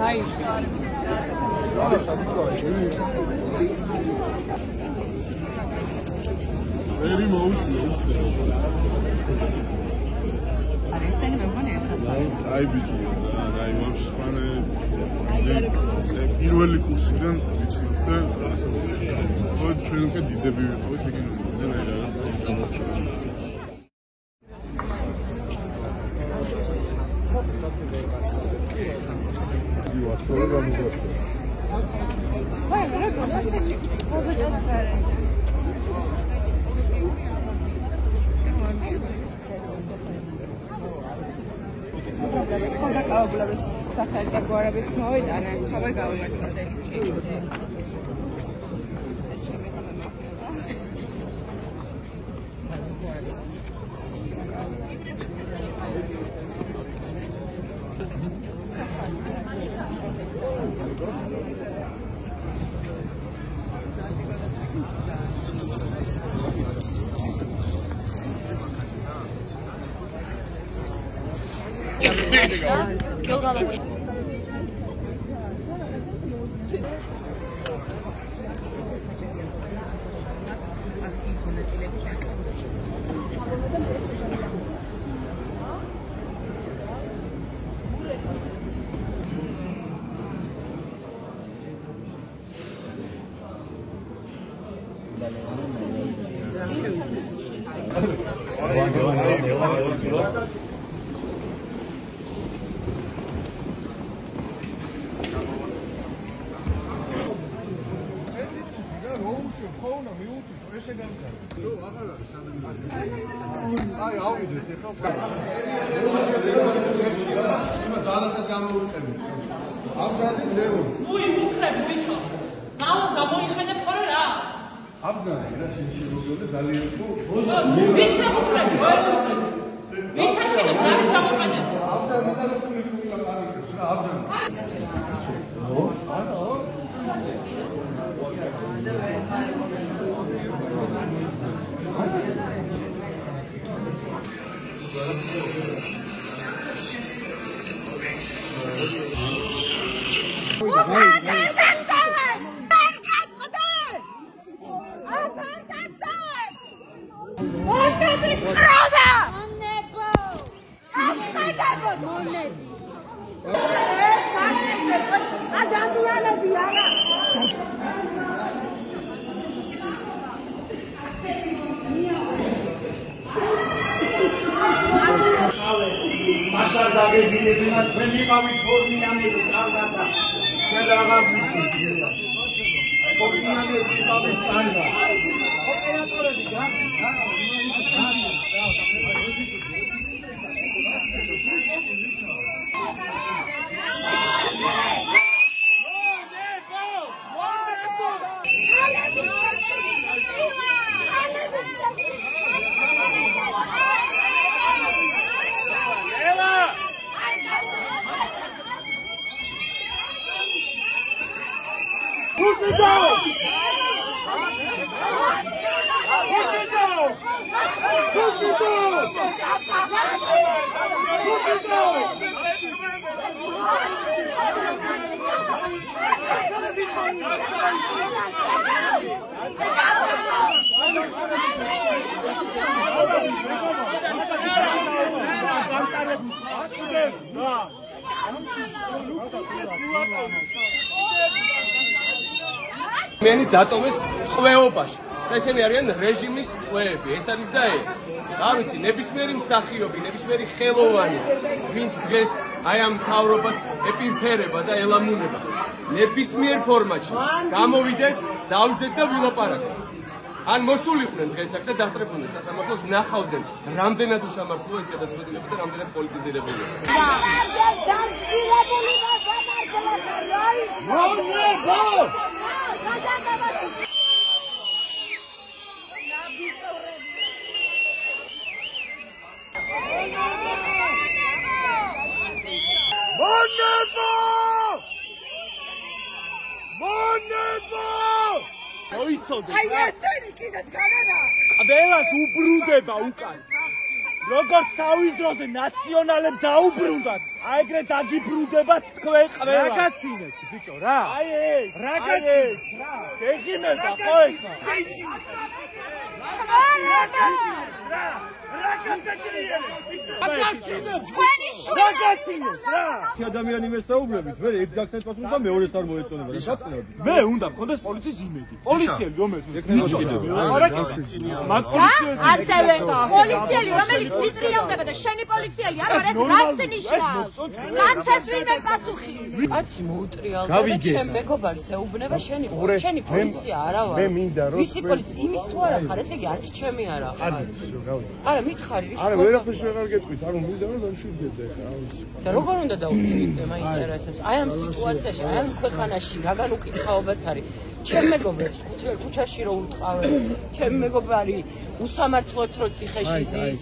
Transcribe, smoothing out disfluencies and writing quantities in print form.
დაიცი. ვერი მოუშია უხეო. არა ესენი მე მგონი ერთად. აი ბიჭო, აი ვაფშე სპანე პირველი კურსიდან ვიცი და ხო ჩვენ უკვე დიდები ვიყავით ეგ და აი რაღაც გამოჩვენა. Skąd oglądasz safari da góra być nowy, a nie cover gałę. მენი დატოვეს ტყვეობაში. ესენი არიან რეჟიმის ტყვეები. ეს არის და ეს. რა ვიცი, ნებისმიერი მსახიობი, ნებისმიერი ხელოვანი, ვინც დღეს აი ამ მთავრობას ეპიმფერება და ელამუნება. ნებისმიერ ფორმატში გამოვიდეს, დავждეთ და ვილაპარაკოთ. ან მოსულიყვნენ დღეს აქ და დასწრებოდნენ სასამართლოს, ნახავდნენ რამდენად უსამართლოა ეს გადაწყვეტილება და რამდენად პოლიტიზირებულია. მოიცოდე. აი ესენი კიდე დგანადა. აბელას უბრუნდება უკან. როგორც თავის დროზე ნაციონალებს დაუბრუნდათ, აი ეგრე დაგიბრუნდებათ თქვენ ყველა. რა გაცინეთ, ბიჭო, რა? აი ეს, რა გაცინეთ? გეხიმება ხო ეხლა? ადამიანი მესაუბრებით, ვერ ერთ გაქცევთ პასუხი და მეორეს არ მოეწონება. რა გაწნევთ? მე უნდა მქონდეს პოლიციის იმედი. პოლიციელი რომელიც ასევე პოლიციელი რომელიც მიწრიალდება და შენი პოლიციელი არ არის რას ნიშნავს? რაცეს ვინმე პასუხი? კაცი მოუტრიალდა და ჩემ მეგობარს ეუბნება შენი პოლიცია არა ვარ. მე მინდა რომ ვისი პოლიცია იმის თუ არა ხარ, ესე იგი არც ჩემი არა ხარ. არა მითხარი რის არა ვერაფერს ვეღარ გეტყვით, არ მინდა რომ დავშვიდეთ ახლა. და როგორ უნდა დავშვიდე, მაინტერესებს. აი ამ სიტუაციაში, აი ამ ქვეყანაში რაგან უკითხაობაც არის. ჩემ მეგობრებს ქუჩაში რო უტყავენ, ჩემ მეგობარი უსამართლოდ რო ციხეში ზის.